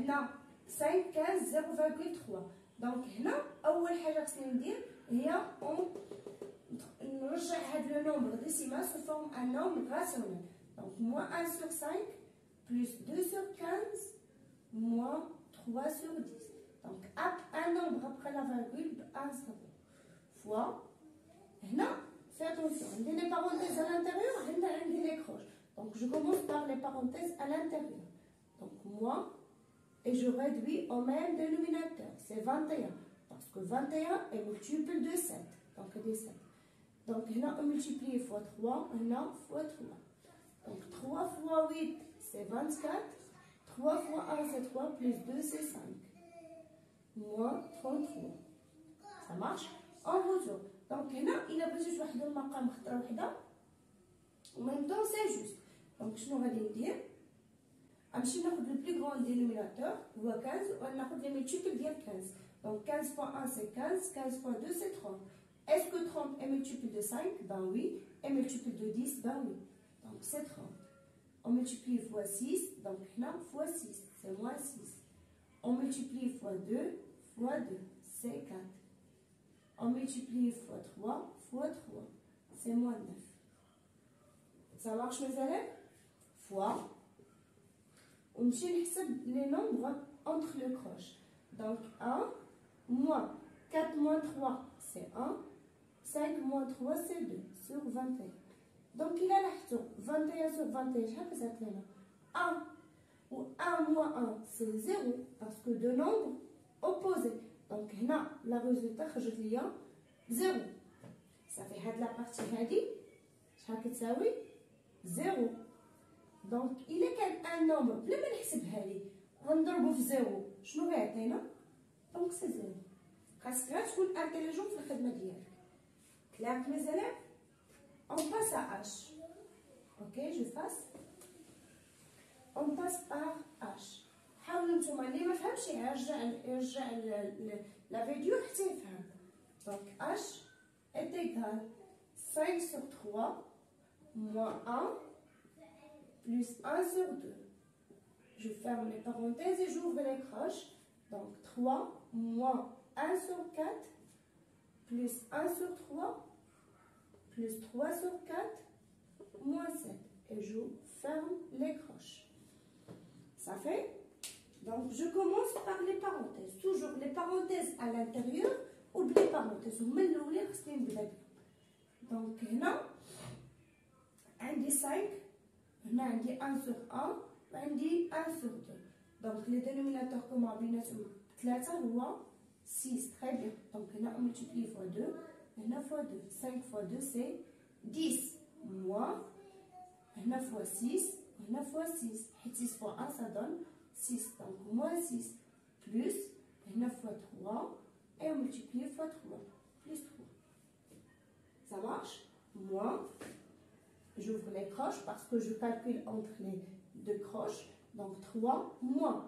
هنا 5 15 0.3. دونك هنا اول حاجه خصني ندير هي نرجع هاد لو نومبر ديسيمال سو فورم ان نومبر راسيونيل. دونك moins 1 sur 5 plus 2 sur 15 moins 3 sur 10. Donc un nombre après la virgule 1 0 fois هنا fais attention عندي les parenthèses à l'intérieur هنا عندي les croches. Donc je commence par les parenthèses à l'intérieur. Donc moins et je réduis au même dénominateur, c'est 21 parce que 21 est multiple de 7. Donc de 7. Donc là on multiplie fois 3, là fois 3. Donc 3 fois 8 c'est 24, 3 fois 1 c'est 3 plus 2 c'est 5. Moins 33. Ça marche? En retour. Donc là il a besoin de واحد المقام خطره وحده. En même temps c'est juste. Donc شنو غادي ندير؟ غنمشي ناخذ le plus grand dénominateur هو 15 وناخذ les multiples ديال 15. Donc 15 fois 1 c'est 15, 15 fois 2 c'est 30. Est-ce que 30 est multiple de 5? Ben oui. Et multiple de 10? Ben oui. Donc c'est 30. On multiplie fois 6, donc là fois 6, c'est moins 6. On multiplie fois 2, c'est 4. On multiplie fois 3, c'est moins 9. Ça marche mes élèves? Fois. On cherche les nombres entre les croches. Donc 1, moins 4 moins 3, c'est 1. 5 moins 3, c'est 2 sur 21. Donc il a l'action 21 sur 21, شحال كتعطي لنا 1 و 1 moins 1 c'est 0 parce que deux nombres opposés. Donc هنا la résultat خرجت ليا 0. صافي هاد لا بارتي هادي شحال كتساوي 0. دونك الا كان ان نومبر بلا ما نحسبها لي غنضربو في 0 شنو غيعطينا؟ دونك سي 0. خاصك غير تكون انتيليجون في الخدمه ديالك. كلاك mes élèves? On passe à H. Ok, je fasse. On passe par H. حاولوا نتوما اللي ما فهمش يرجع la vidéo حتى يفهم. Donc H est égal 5 sur 3 moins 1 plus 1 sur 2. Je ferme les parenthèses et j'ouvre les croches. Donc 3 moins 1 sur 4 plus 1 sur 3 plus 3 sur 4 moins 7. Et je ferme les croches. Ça fait? Donc je commence par les parenthèses. Toujours les parenthèses à l'intérieur ou les parenthèses. Donc là, عندي 5. هنا عندي 1 sur 1 وعندي 1 sur 2. Donc les dénominateurs كما بيناتهم 3 هو 6. Très bien. Donc هنا on multiplie fois 2. هنا fois 2. 5 fois 2 c'est 10. Moins. هنا fois 6. هنا fois 6. 6 fois 1 ça donne 6. Donc moins 6. Plus. هنا fois 3. Et on multiplie fois 3. Plus 3. Ça marche? Moins. J'ouvre les croches parce que je calcule entre les deux croches. Donc 3 moins.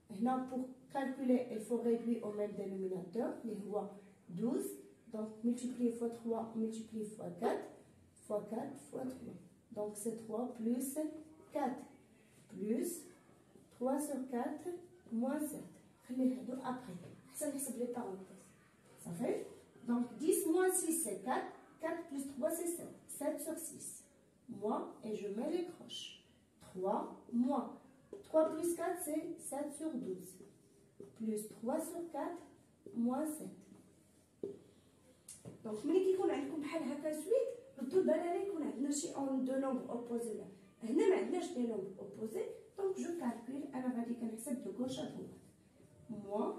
Maintenant, pour calculer, il faut réduire au même dénominateur. Les voix 12. Donc multiplier fois 3, multiplier fois 4. Fois 4 fois 3. Donc c'est 3 plus 4. Plus 3 sur 4 moins 7. Après, ça laisse les parenthèses. Ça fait? Donc 10 moins 6 c'est 4. 4 plus 3 c'est 7. 7 sur 6. Moins et je mets les croches. 3 moins. 3 plus 4 c'est 7 sur 12. Plus 3 sur 4 moins 7. Donc ملي كيكون عندكم بحال هكا سويت ردوا البال على يكون عندنا شي اون دو نومبر اوبوزي. لا هنا ما عندناش دي نومبر اوبوزي. دونك جو كالكول انا غادي كنحسب دو غوش ا دروات. موان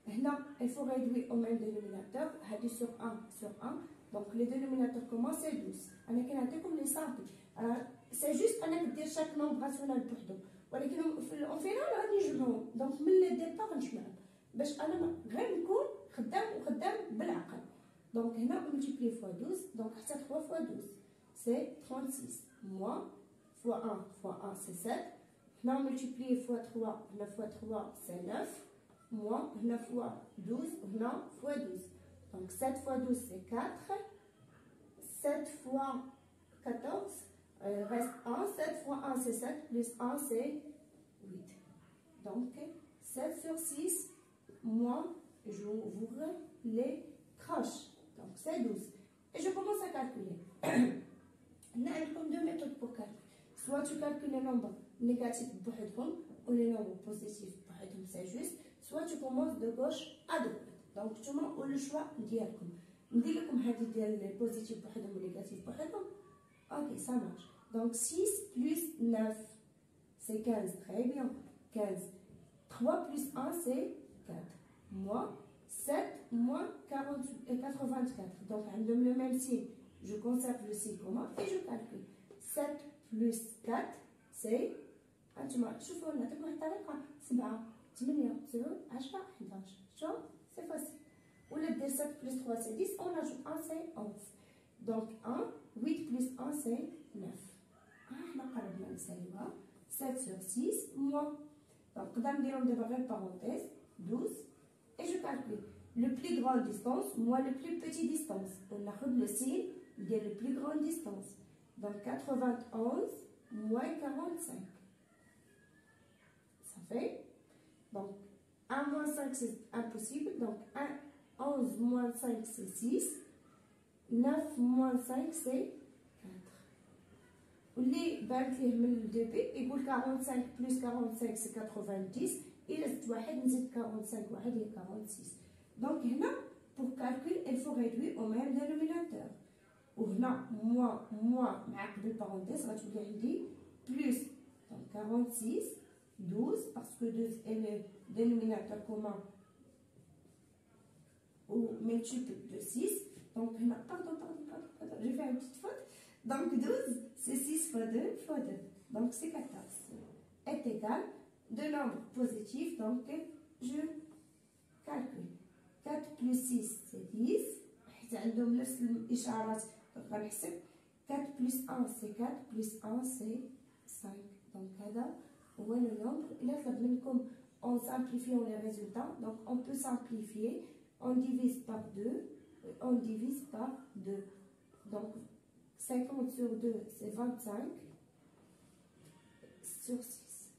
هنا il faut réduire au même dénominateur. هادي sur 1 sur 1. Donc les dénominateurs comment c'est 12. انا كنعطيكم لي سامبل. سي جوست انك دير شاك نومبر راسيونال بوحدو ولكن في الفينال غادي نجمعهم. دونك من لي ديبار نجمعهم باش انا غير نكون خدام بالعقل. دونك هنا multiplier fois 12. دونك حتى 3 fois 12 c'est 36. Moins fois 1 fois 1 c'est 7. هنا multiplier fois 3. هنا fois 3 c'est 9. Moins هنا fois 12. هنا fois 12. Donc 7 fois 12 c'est 4. 7 fois 14. Il reste 1. 7 fois 1 c'est 7. Plus 1 c'est 8. Donc, 7 sur 6, moins, j'ouvre les croches. Donc, c'est 12. Et je commence à calculer. On a deux méthodes pour calculer. Soit tu calcules les nombres négatifs ou les nombres positifs, c'est juste. Soit tu commences de gauche à droite. Donc, tu as le choix d'يالكم. ندير لكم هذه ديال positif بوحدهم و négatif بوحدهم. Ok, ça marche. Donc, 6 plus 9, c'est 15. Très bien. 15. 3 plus 1, c'est 4. Moins 7 moins 84. Donc, on donne le même signe. Je conserve le signe commun et je calcule. 7 plus 4, c'est... انتما شوفوا نعطيكم واحد الطريقه 7 8 9 10 11 شوف سي فاسيل ولا دير 7 plus 3 c'est 10 on ajoute 1 c'est 11 donc 1 8 plus 1 c'est 9 احنا قربنا نساليوها 7 sur 6 moins donc نقدر نديرهم دابا غير parenthèse 12 et je calcule le plus grande distance moins le plus petit distance وناخذ le signe ديال le plus grande distance donc 91 moins 45 fait. Donc, 1 moins 5, c'est impossible. Donc, 11 moins 5, c'est 6. 9 moins 5, c'est 4. Les banques, le début, il 45 plus 45, c'est 90. Il reste 45, 46. Donc, là, pour calcul, il faut réduire au même dénominateur. Ou là, moins, avec deux parenthèses, on va dire plus. Donc, 46. 12 parce que 2 est le dénominateur commun ou multiple de 6. Donc, pardon, j'ai fait une petite faute. Donc, 12, c'est 6 fois 2 fois 2. Donc, c'est 14. Est égal de nombre positif. Donc, je calcule. 4 plus 6, c'est 10. عندهم نفس الإشارات. Donc, on va 4 plus 1, c'est 4. Plus 1, c'est 5. Donc, هذا هو le nombre. إلا طلب منكم en simplifiant les résultats, donc on peut simplifier, on divise par 2, on divise par 2. Donc 50 sur 2, c'est 25 sur 6.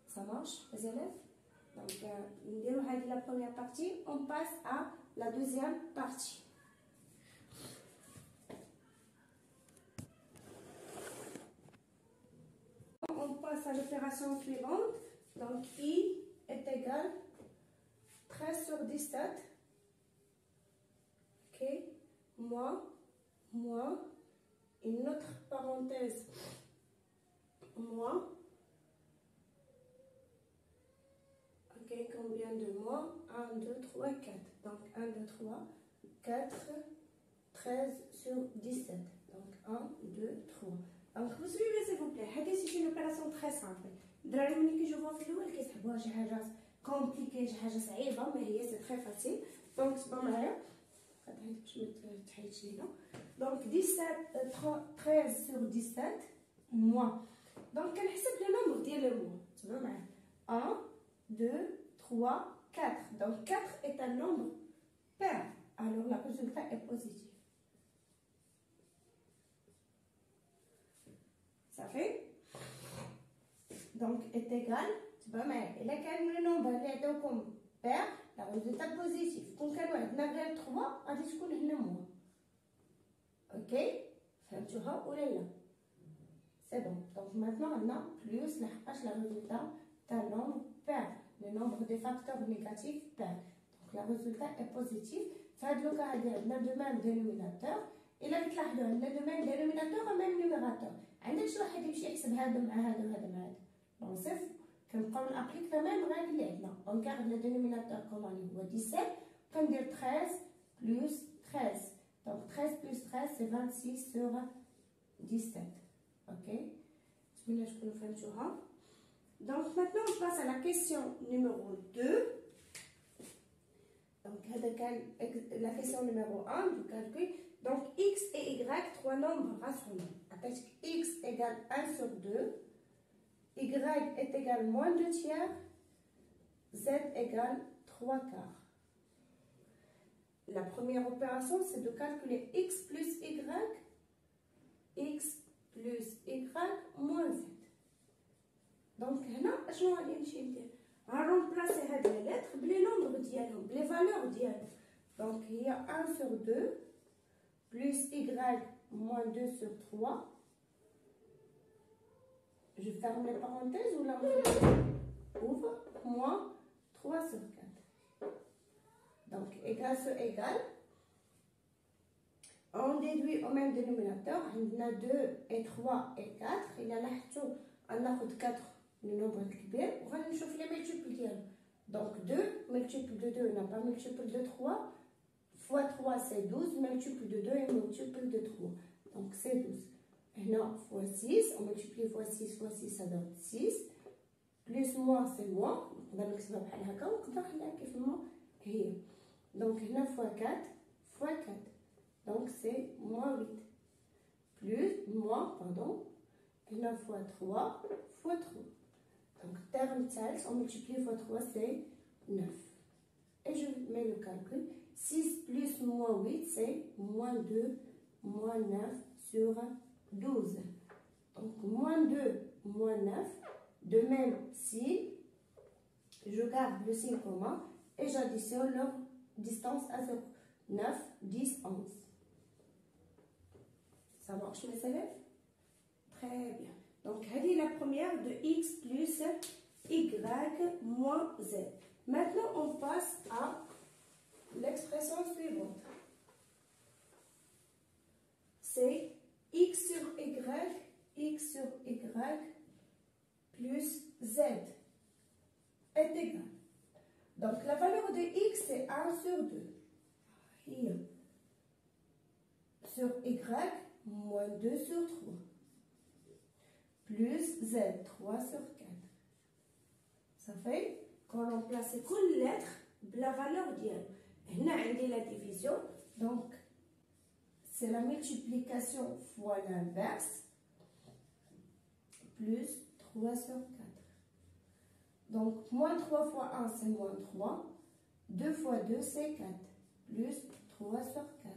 Ça marche, les élèves? Donc, la première partie, on passe à la deuxième partie. On passe à l'opération suivante. Donc, I est égal 13 sur 17. Ok. Moins, une autre parenthèse, moins. Ok, combien de moins? 1, 2, 3, 4. Donc, 1, 2, 3, 4, 13 sur 17. Donc, 1, 2, 3. Donc, vous suivez s'il vous plaît. C'est une opération très simple. الدراري ملي كيشوفوها في الاول كيسحبوها شي حاجه كومبليكي شي حاجه صعيبه ما هي سي تري فاسيل دونك صبروا معايا هاد باش ما تحيدش لينا دونك 13 sur 17 moins دونك كنحسب لو نومبر ديال لو موا صبروا معايا 1 2 3 4 donc 4 est un nombre pair alors le résultat est positif. Ça fait donc est égal تبع معايا الا كان لو نومبر اللي عطاوكم بير لا ريزولتا بوزيتيف كون كانوا عندنا غير 3 غادي تكون هنا موا اوكي فهمتوها ولا لا سي بون دونك مانتنون عندنا بلوس لحقاش لا ريزولتا تاع نومبر بير لو نومبر دي فاكتور نيجاتيف بير دونك لا ريزولتا اي بوزيتيف فهاد لو كا هادي عندنا دو ميم دينوميناتور الا كتلاحظوا عندنا دو ميم دينوميناتور و ميم نيميراتور عندك شي واحد يمشي يحسب هذا مع هذا وهذا مع هذا بون صافي كنبقاو نابليك لا ميم ريغل اللي عندنا اون كارد لو دينوميناتور كومون هو 17 كندير 13 بلس 13 دونك 13 بلس 13 سي 26 sur 17 اوكي نتمنى تكونوا فهمتوها دونك maintenant on passe à la question numéro 2 donc هذا كان la question numéro 1 du calcul donc x et y trois nombres rationnels avec x égale 1 sur 2 y est égal moins 2 tiers, z égale 3 quarts. La première opération, c'est de calculer x plus y, x plus y moins z. دونك هنا اشنو غادي نمشي ندير؟ غنرومبلاسي هاد لي لتر بلي نومبر ديالهم بلي فالور ديالهم. دونك هي 1 sur 2 plus y moins 2 sur 3. Je ferme les parenthèses ou là ouvre moins 3 sur 4. Donc égal sur égal. On déduit au même dénominateur. On a 2 et 3 et 4. Il y a là, on a 4, le nombre كبير. On va نشوف les multiples ديالو. Donc 2, multiple de 2, on n'a pas multiple de 3. Fois 3 c'est 12, multiple de 2 et multiple de 3. Donc c'est 12. Maintenant fois 6, on multiplie fois 6, fois 6 ça donne 6. Plus moins c'est moins. On va نكتبها بحال هكا ونقدر نحلها كيف ما هي. Donc هنا fois 4 fois 4. Donc c'est moins 8. Plus, moins, pardon. Hna fois 3 fois 3. Donc terme tel, on multiplie fois 3 c'est 9. Et je mets le calcul. 6 plus moins 8 c'est moins 2 moins 9 sur 12. Donc moins 2 moins 9. De même si je garde le signe commun et j'additionne leur distance à 0. 9, 10, 11. Ça marche mes élèves? Très bien. Donc, c'est la première de x plus y moins z. Maintenant, on passe à l'expression suivante. C'est x sur y plus z est égal. Donc, la valeur de x c'est 1 sur 2. Here. Sur y, moins 2 sur 3. Plus z, 3 sur 4. Ça fait qu'on remplace toute lettre la valeur d'elle. On a la division. Donc, c'est la multiplication fois l'inverse. Plus 3 sur 4. Donc, moins 3 fois 1, c'est moins 3. 2 fois 2, c'est 4. Plus 3 sur 4.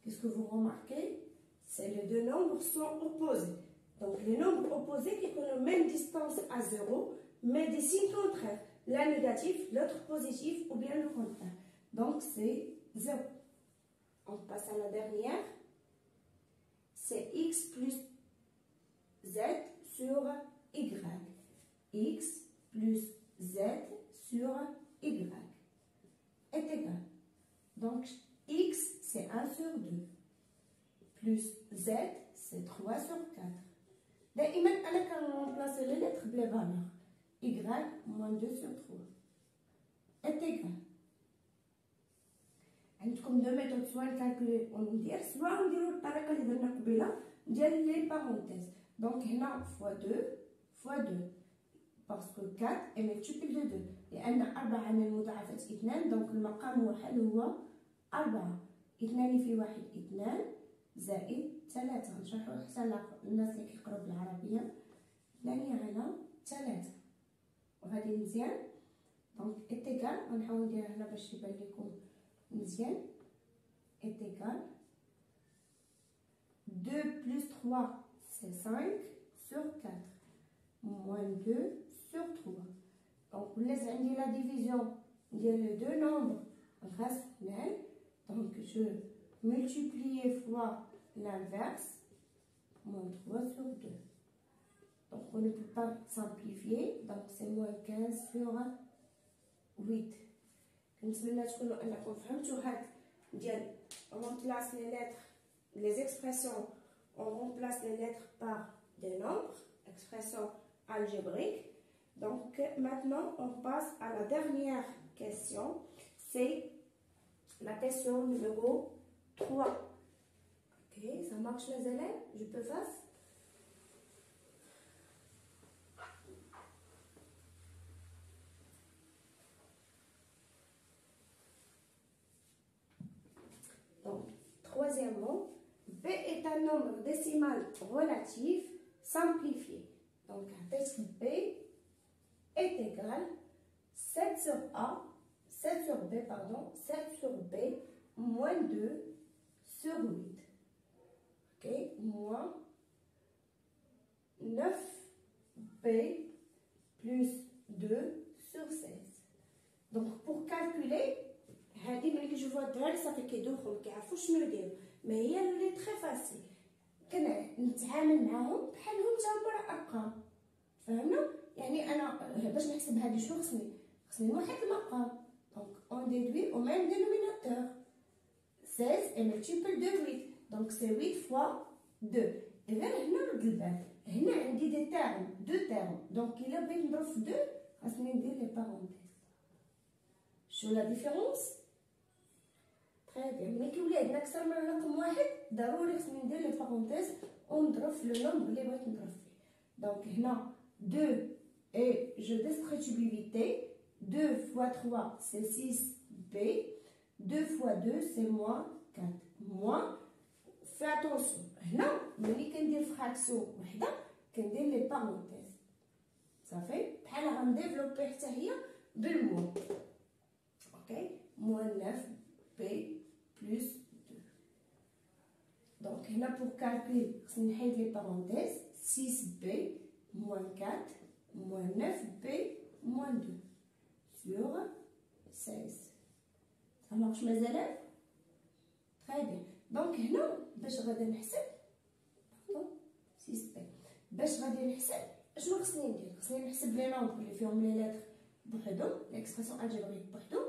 Qu'est-ce que vous remarquez? C'est les deux nombres sont opposés. Donc les nombres opposés qui ont la même distance à 0, mais des signes contraires. L'un négatif, l'autre positif ou bien le contraire. Donc c'est 0. On passe à la dernière. C'est x plus z sur y. X plus z sur y est égal. Donc x c'est 1 sur 2. Plus z c'est 3 sur 4. دائما انا كنرمبلاسي لي لتر بلي فالور y moins 2 sur 3 est égal. عندكم دو ميثود سواء نكالكولي وندير سواء نديرو الطريقه اللي درنا قبيله ديال لي بارونتيز. دونك هنا فوا 2 فوا 2 باسكو 4 اي ملتيبل دو 2 لان 4 من مضاعفه 2 دونك المقام واحد هو 4. 2 في 1 2 زائد 3. نشرحو حتى الناس اللي كيقراو بالعربيه 2 على 3 وغادي مزيان. دونك اتيكال غنحاول ندير هنا باش يبان لكم مزيان. اتيكال 2 plus 3 c'est 5 sur 4 moins 2 sur 3. Donc laisse عندي la division ديال les deux nombres rationnels. Donc je multiplie fois l'inverse, moins 3 sur 2. Donc on ne peut pas simplifier, donc c'est moins 15 sur 8. نتمنى تكونوا انكم فهمتوا هاد ديال on remplace les lettres, les expressions, on remplace les lettres par des nombres, expressions algébriques. Donc maintenant on passe à la dernière question, c'est la question numéro 3. Ok, ça marche les élèves? Je peux faire? Donc, troisièmement, B est un nombre décimal relatif simplifié. Donc, B est égal 7 sur A, 7 sur B, pardon, 7 sur B moins 2 sur 8. Ok, moins 9B plus 2 sur 16. Donc, pour calculer, je vois ça fait qu'ils mais elle est très facile. نتعامل معاهم بحالهم تا هما راه ارقام فهمنا يعني انا باش نحسب هذه شنو خصني نوحد المقام دونك اون ديدوي au même dénominateur 16 est multiple de 8 donc c'est 8 fois 2 غير هنا رد البال هنا عندي دي تيرم دو تيرم دونك الا بغيت نضرب في 2 خاصني ندير لي بارونتيز شنو لا ديفيرونس très bien ملي كيولي عندنا اكثر من رقم واحد ضروري خصني ندير لي بارونتيز ونضرب في لو نومبر اللي بغيت نضرب فيه دونك هنا 2 et je distributivité 2 fois 3 c'est 6b 2 fois 2 c'est moins 4 moins fais attention هنا ملي كندير فراكسيون وحده كندير لي بارونتيز صافي بحال غنديفلوبي حتى هي بالمو اوكي moins 9b plus 2 donc هنا pour calculer خصني نحيد لي بارونتيز 6b moins 4 moins 9b moins 2 sur 16 ça marche mes élèves très bien donc هنا باش غادي نحسب 6b باش غادي نحسب شنو خصني ندير خصني نحسب لي نومبر اللي فيهم لي لاتر بوحدهم ليكسبرسيون الجبريك بوحدو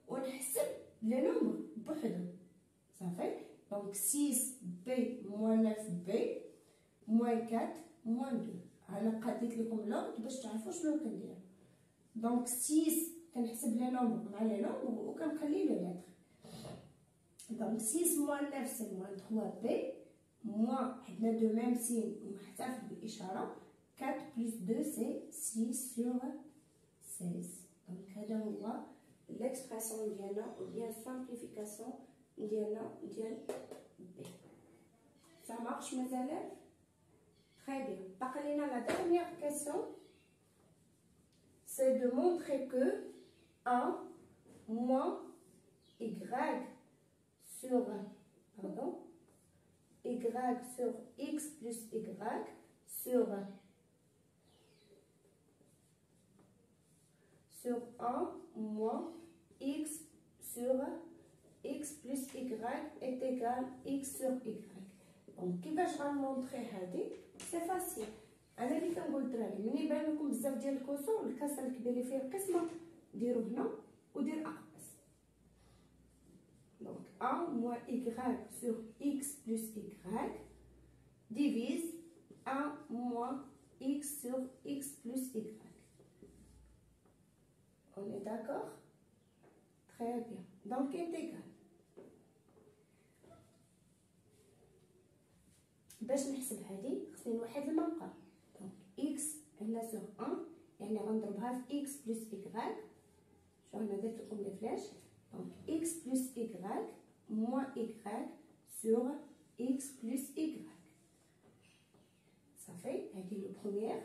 ونحسب لي نومبر بوحدهم صافي دونك 6b moins 9b moins 4 moins 2 انا قاديت لكم لوط باش تعرفوا شنو كندير دونك 6 كنحسب لي نومبر مع لي نومبر وكنخلي لي لاتر دونك 6 moins 9 c'est moins 3b moins عندنا دو ميم سين ومحتفظ بالاشاره 4 plus 2 c'est 6 sur 16 دونك هذا هو l'expression ديالنا ou bien simplification ديالنا ديال b ça marche mes élèves très bien باقي لينا la dernière question c'est de montrer que 1 moins y sur y sur x plus y sur 1 moins x sur x plus y est égal x sur y donc كيفاش غنمونطري هادي سي فاسيل انا اللي كنقول الدراري ملي يبان لكم بزاف ديال الكسور الكسر الكبير اللي فيه القسمه ديروا هنا ودير اقص donc 1 moins y sur x plus y divise 1 moins x sur x plus y on est d'accord très bien donc est égal باش نحسب هذه خصني نوحد المقام دونك x هنا sur 1 يعني غنضربها في x plus y شو هنا درت لكم لي فلاش دونك x plus y moins y sur x plus y صافي هذه لو بروميير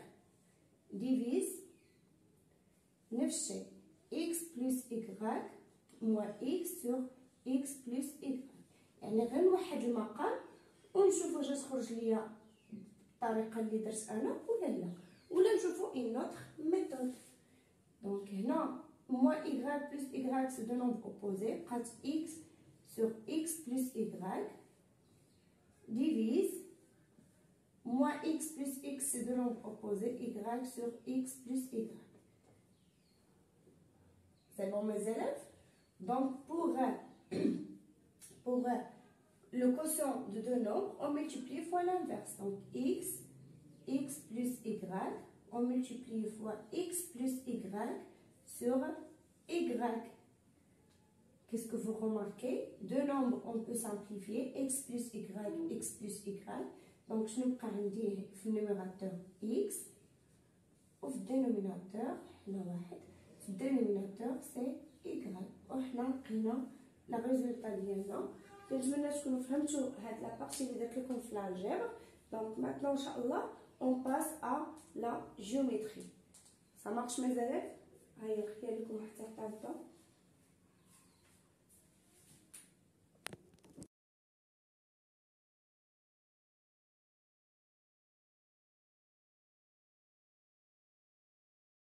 divise نفس الشيء x plus y moins x sur x plus y يعني غير نوحد المقام ونشوفوا واش تخرج ليا الطريقه اللي درت انا ولا نشوفوا une autre méthode donc هنا moins y plus y c'est deux nombres opposés بقات x sur x plus y divise moins x plus x c'est deux nombres opposés y sur x plus y c'est bon mes élèves donc pour le quotient de deux nombres, on multiplie fois l'inverse. Donc x plus y, on multiplie fois x plus y sur y. Qu'est-ce que vous remarquez? Deux nombres, on peut simplifier x plus y, x plus y. Donc, je nous prends le numérateur x. Au dénominateur, le dénominateur c'est y. On a la résultat ديالنا كنتمنى تكونوا فهمتوا هاد لا بارتي اللي درت لكم في الالجبر دونك maintenant ان شاء الله on passe à la géométrie ça marche mes élèves هيا نحكي لكم حتى تبدا